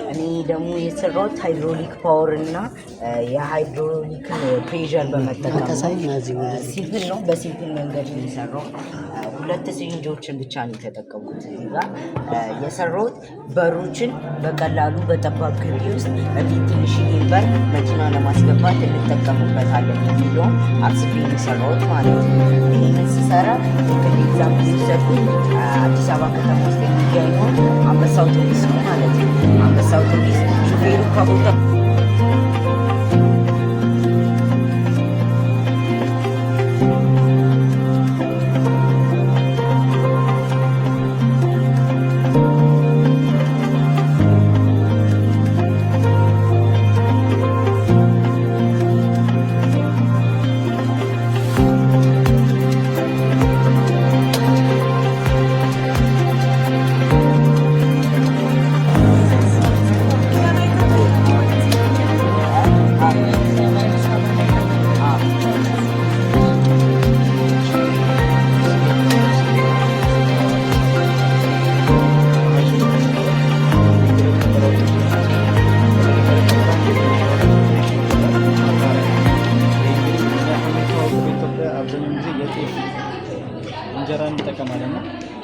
እኔ ደግሞ የሰራሁት ሃይድሮሊክ ፓወር እና የሃይድሮሊክ ፕሬዠር በመጠቀም ሲምፕል ነው። በሲምፕል መንገድ ነው የሰራው። ሁለት ሲሊንደሮችን ብቻ ነው የተጠቀምኩት። እዚህ ጋር የሰራሁት በሮችን በቀላሉ በጠባብ ግቢ ውስጥ እንዲህ ትንሽዬ በር መኪና ለማስገባት እንጠቀምበታለን የሚለውን አስቤ የሰራሁት ማለት ነው። ይህንን ስሰራ እንግዲህ ኤግዛምፕል የወሰድኩት አዲስ አበባ ከተማ ውስጥ የሚገኘው አንበሳ አውቶቡስ ነው ማለት ነው። አንበሳ አውቶቡስ ሹፌሩ ከቦታ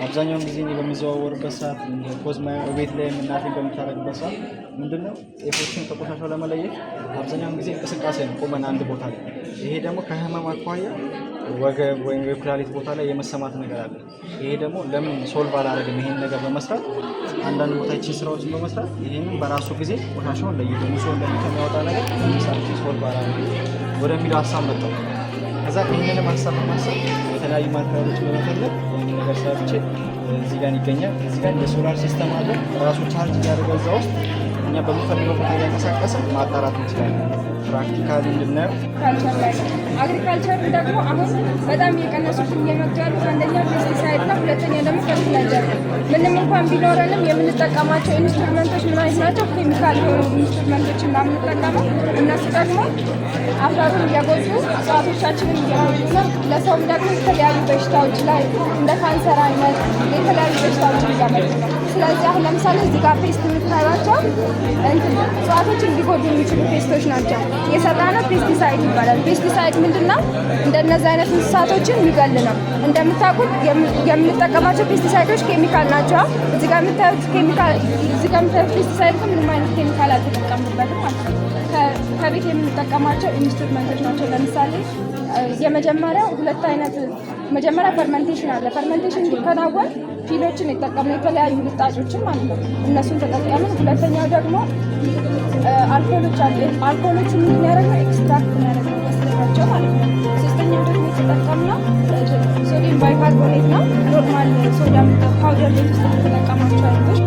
አብዛኛውን ጊዜ በሚዘዋወርበት ሰዓት ኮዝማ ቤት ላይ እናቴን በምታረግበት ሰዓት ምንድነው ጤፎችን ከቆሻሻው ለመለየት አብዛኛውን ጊዜ እንቅስቃሴ ነው ቆመን አንድ ቦታ ላይ። ይሄ ደግሞ ከህመም አኳያ ወገብ ወይም የኩላሊት ቦታ ላይ የመሰማት ነገር አለ። ይሄ ደግሞ ለምን ሶልቭ አላደረግም ይሄን ነገር በመስራት አንዳንድ ቦታ ይቺ ስራዎችን በመስራት ይሄንን በራሱ ጊዜ ቆሻሻውን ለይቶ ሙሶ እንደሚያወጣ ነገር ለምሳሌ ሶልቭ አላደረግም ወደሚለው ሀሳብ መጣሁ። ከዛ ይሄንን ሀሳብ በማሰብ የተለያዩ ማቴሪያሎችን በመፈለግ ይሄን ነገር ሰርቼ እዚህ ጋር ይገኛል። እዚህ ጋር የሶላር ሲስተም አለ። ራሱ ቻርጅ ያደርገ እዛ ውስጥ እኛ በምንፈልገው ቦታ እያንቀሳቀሰ ማጣራት እንችላለን። ፕራክቲካሊ እንድናየው አግሪካልቸር ደግሞ አሁን በጣም እየቀነሱት እየመጡ ያሉት አንደኛ ፔስቲሳይድ ነው፣ ሁለተኛ ደግሞ ፈርቲላይዘር ነው። ምንም እንኳን ቢኖረንም የምንጠቀማቸው ኢንስትሩመንቶች ምን አይነት ናቸው? ኬሚካል የሆኑ ኢንስትሩመንቶች እና የምንጠቀመው እነሱ ደግሞ አፈሩን እየጎዱ እጽዋቶቻችንን እየጎዱ ነው። ለሰውም ደግሞ የተለያዩ በሽታዎች ላይ እንደ ካንሰር አይነት የተለያዩ በሽታዎችን እያመጡ ነው። ስለዚህ አሁን ለምሳሌ እዚህ ጋር ፔስት የምታዩቸው እጽዋቶችን ሊጎዱ የሚችሉ ፔስቶች ናቸው። የሰራነው ፔስቲሳይድ ይባላል። ፔስቲሳይድ ምንድነው? እንደነዚህ አይነት እንስሳቶችን የሚገል ነው። እንደምታውቁት የምንጠቀማቸው ፔስቲሳይዶች ኬሚካል ናቸው። እዚህ ጋር የምታዩት ኬሚካል እዚህ ጋር የምታዩት ፔስቲሳይድ ምንም አይነት ኬሚካል አልተጠቀምንበትም ማለት ነው። ከቤት የምንጠቀማቸው ኢንስትሩመንቶች ናቸው። ለምሳሌ የመጀመሪያው ሁለት አይነት መጀመሪያ ፈርመንቴሽን አለ። ፈርመንቴሽን እንዲከናወን ፊሎችን የጠቀምነው የተለያዩ ልጣጮችን ማለት ነው። እነሱን ተጠቀምን። ሁለተኛው ደግሞ አልኮሎች አሉ። አልኮሎቹ ምን ያደረገው ኤክስትራክት ያደረገው ወስደናቸው ማለት ነው። ሶስተኛው ደግሞ የተጠቀምነው ሶዲየም ባይካርቦኔት ነው። ኖርማል ሶዲየም ፓውደር ቤት ውስጥ የተጠቀማቸው አይነቶች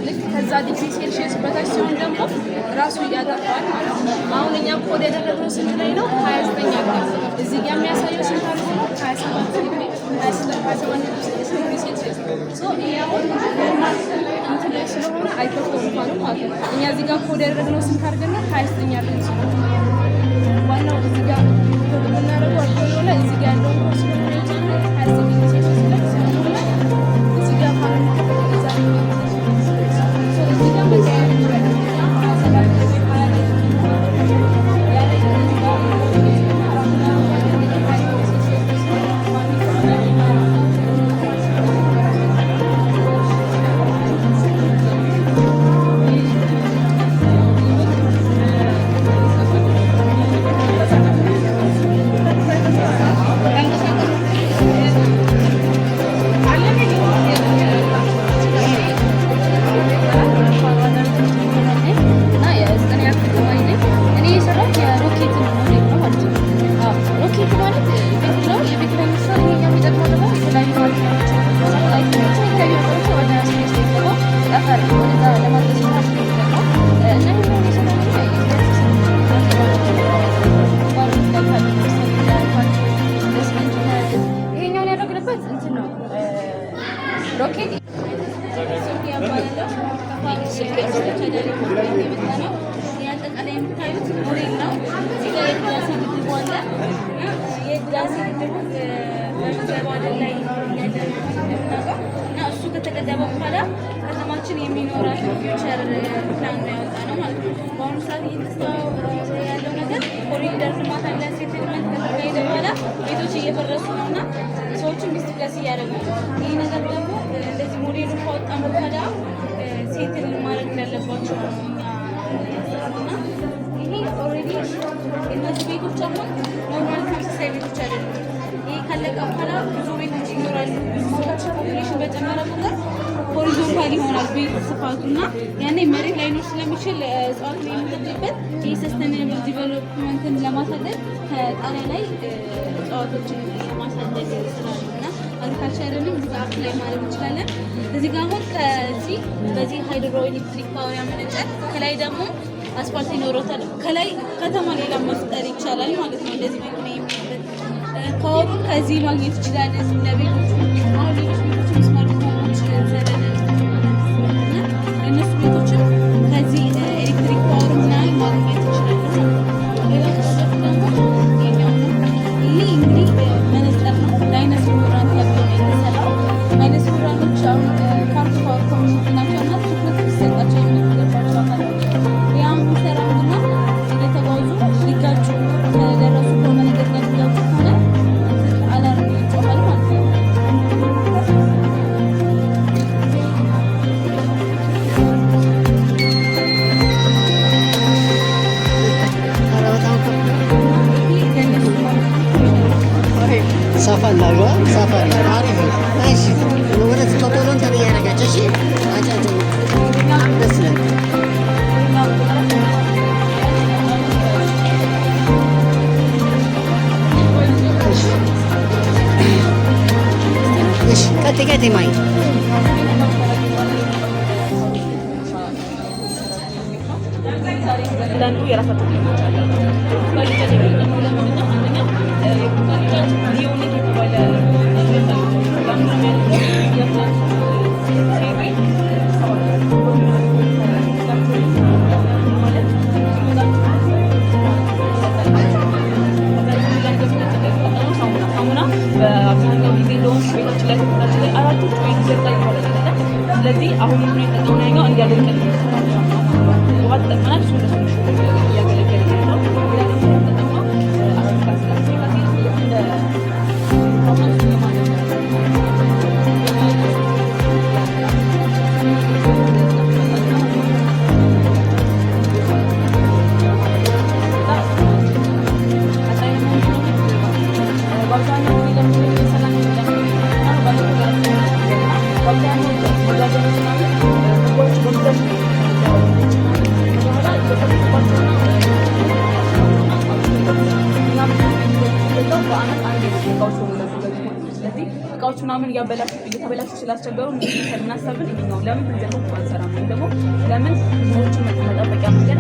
ልክ ከዛ ዲግሪ ሴልሺየስ በታች ሲሆን ደግሞ ራሱ ያጠፋል ማለት ነው። አሁን እኛ ኮድ ያደረግነው ስንት ላይ ነው? 29 ያለው እዚህ ጋር የሚያሳየው ስንት አለ ነው? 27 ዲግሪ 27 ዲግሪ ሴልሺየስ ይሄ አሁን ኖርማል እንትን ላይ ስለሆነ አይከፍተውም ማለት ነው። እኛ እዚህ ጋር ኮድ ያደረግነው ስንት አድርገን ነው? 29 ያለው ስለሆነ ዋናው እዚህ ጋር ኮድ የምናደርገው አልኮል ላይ እዚህ ጋር ያለው ነው ስለሆነ ይቻላል 29 ዲግሪ ሴልሺየስ ላይ ስለሆነ እዚህ ጋር ማለት ነው እዚህ ጋር ከተማችን የሚኖራቸው ፊውቸር ፕላን ነው ያወጣነው ማለት ነው። በአሁኑ ሰዓት እየተስተዋወረ ያለው ነገር ኮሪደር ልማት አለ። ሴትልመንት ከተካሄደ በኋላ ቤቶች እየፈረሱ ነው እና ሰዎችን ዲስፕለስ እያደረጉ ነው። ይህ ነገር ደግሞ እንደዚህ ሞዴሉ ካወጣን በኋላ ሴትል ማድረግ እንዳለባቸው ነው እና ይሄ ኦልሬዲ እነዚህ ቤቶች አሁን ኖርማል ተመሳሳይ ቤቶች አይደሉም። ይሄ ካለቀ በኋላ ብዙ ቤቶች ይኖራሉ። ብዙ ሰዎች ፖፑሌሽን በጨመረ ቁጥር ሆሪዞንታል ይሆናል ቤት ስፋቱና ያኔ መሬት ላይኖር ስለሚችል እጽዋት ላይ የሚተክልበት ይህ ሰስተይነብል ዲቨሎፕመንትን ለማሳደግ ከጣሪያ ላይ እጽዋቶችን ለማሳደግ ስላሉ እና አግሪካልቸርንም እዚህ አፕ ላይ ማድረግ እንችላለን። እዚህ ጋር አሁን ከዚህ በዚህ ሃይድሮ ኤሌክትሪክ ፓወር ያመነጫል። ከላይ ደግሞ አስፋልት ይኖረታል። ከላይ ከተማ ሌላ መፍጠር ይቻላል ማለት ነው። እንደዚህ መኪና የሚሄድበት ፓወሩን ከዚህ ማግኘት ይችላል። እዚህ ለቤቶች አሁን ሌሎች ቤቶች ስማርት ሆሞች ዘረን እነሱ ቤቶችን ከዚህ ኤሌክትሪክ ፓወር ምናምን ማግኘት ይችላል። ሌላ ደግሞ ይሄኛው ነው። ይሄ እንግዲህ መነጽር ነው። ለአይነ ስውራን ተብሎ ነው የተሰራው። አይነ ስውራኖች አሁን ፓርት ፓወር ኮሚኒቲ ናቸው እና ትኩረት ሊሰጣቸው የሚገባቸው አካሎች ያም ሚሰራውና እየተጓዙ ሊጋጩ ከደረሱ ከሆነ ነገር ጋር ሊጋጩ ከሆነ አላርም ይጮሃል ማለት ነው። ሰፋን ላሉ ሰፋን አሪፍ ነው። እሺ ወደ ቶቶሎ እንትን እያደረጋቸው እሺ አጫጭ ደስ ይላል። እሺ ቀጥ ማይ አንዳንዱ የራሳቸው ጥቅሞች አላቸው። በልጨት የሚጠቅሙ ለምንድን ነው? አንደኛ በልጨት ሊዮኒክ የተባለ ሳሙና በአብዛኛው ጊዜ እንደውም ቤታችን ላይ ተቆጣች ላይ አራቶች ወይ ዘርታ ይባላል። ስለዚህ አሁን የምንጠቀመው ያኛው እንዲያደርቀል ውሃ ተጠቅመናል። እሱ እያገለገለ ነው። ምናምን እየተበላሹ ስላስቸገሩ ምን አሰብን ይሄኛው ለምን እንደሆነ አንሰራም ደግሞ ለምን ህዝቦችን መጠበቂያ መንገድ